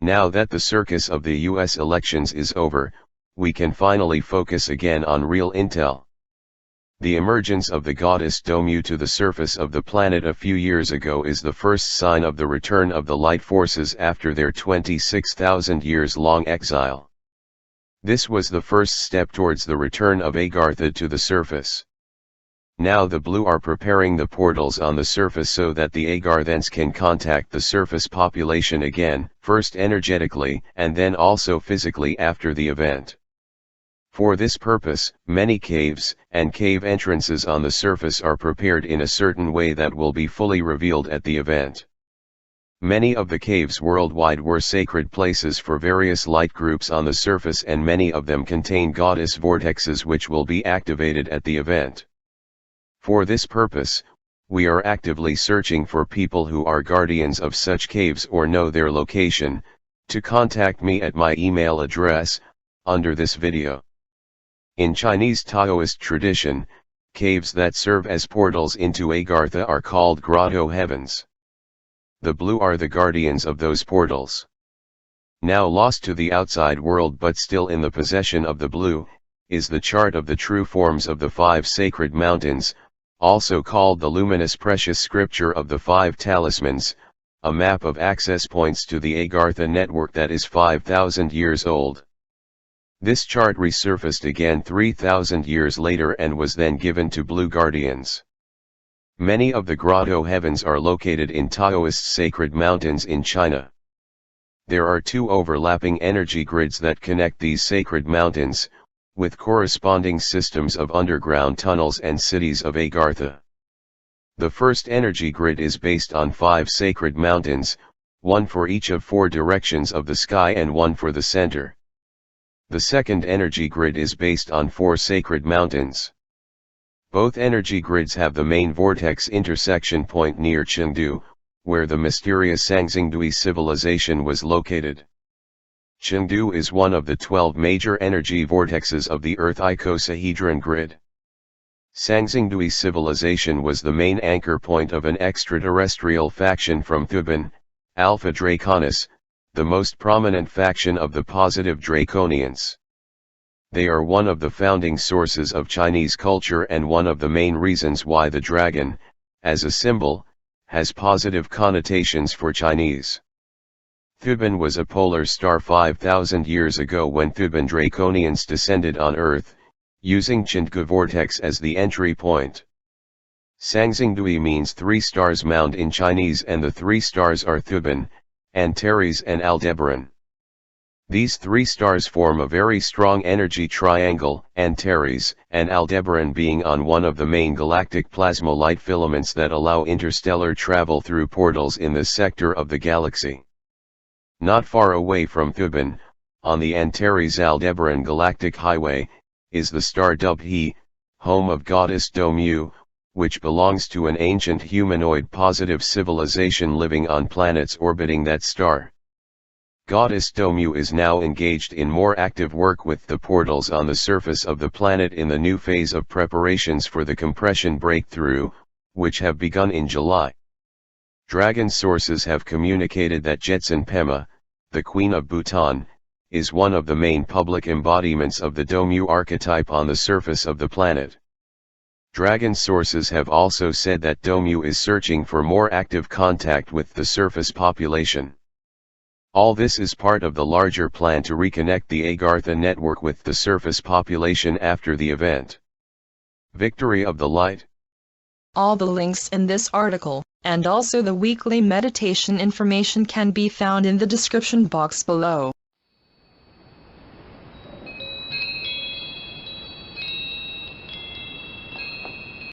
Now that the circus of the US elections is over, we can finally focus again on real intel. The emergence of the goddess Domyu to the surface of the planet a few years ago is the first sign of the return of the light forces after their 26,000 years long exile. This was the first step towards the return of Agartha to the surface. Now the blue are preparing the portals on the surface so that the Agarthans can contact the surface population again, first energetically and then also physically after the event. For this purpose, many caves and cave entrances on the surface are prepared in a certain way that will be fully revealed at the event. Many of the caves worldwide were sacred places for various light groups on the surface, and many of them contain goddess vortexes which will be activated at the event. For this purpose, we are actively searching for people who are guardians of such caves or know their location, to contact me at my email address, under this video. In Chinese Taoist tradition, caves that serve as portals into Agartha are called grotto heavens. The blue are the guardians of those portals. Now lost to the outside world but still in the possession of the blue, is the chart of the true forms of the 5 sacred mountains, also called the luminous precious scripture of the 5 talismans, a map of access points to the Agartha network that is 5,000 years old. This chart resurfaced again 3,000 years later and was then given to blue guardians. Many of the grotto heavens are located in Taoist sacred mountains in China. There are 2 overlapping energy grids that connect these sacred mountains, with corresponding systems of underground tunnels and cities of Agartha. The first energy grid is based on 5 sacred mountains, 1 for each of 4 directions of the sky and 1 for the center. The second energy grid is based on 4 sacred mountains. Both energy grids have the main vortex intersection point near Chengdu, where the mysterious Sangxingdui civilization was located. Chengdu is one of the 12 major energy vortexes of the Earth icosahedron grid. Sangxingdui civilization was the main anchor point of an extraterrestrial faction from Thuban, Alpha Draconis, the most prominent faction of the positive Draconians. They are one of the founding sources of Chinese culture and one of the main reasons why the dragon, as a symbol, has positive connotations for Chinese. Thuban was a polar star 5,000 years ago when Thuban Draconians descended on Earth, using Chengdu vortex as the entry point. Sangxingdui means 3 stars mound in Chinese, and the 3 stars are Thuban, Antares and Aldebaran. These 3 stars form a very strong energy triangle, Antares and Aldebaran being on one of the main galactic plasma light filaments that allow interstellar travel through portals in this sector of the galaxy. Not far away from Thuban, on the Antares-Aldebaran galactic highway, is the star dubbed He, home of goddess Domyu, which belongs to an ancient humanoid positive civilization living on planets orbiting that star. Goddess Domyu is now engaged in more active work with the portals on the surface of the planet in the new phase of preparations for the compression breakthrough, which have begun in July. Dragon sources have communicated that Jetsun Pema, the Queen of Bhutan, is one of the main public embodiments of the Domyu archetype on the surface of the planet. Dragon sources have also said that Domyu is searching for more active contact with the surface population. All this is part of the larger plan to reconnect the Agartha network with the surface population after the event. Victory of the Light. All the links in this article, and also the weekly meditation information, can be found in the description box below.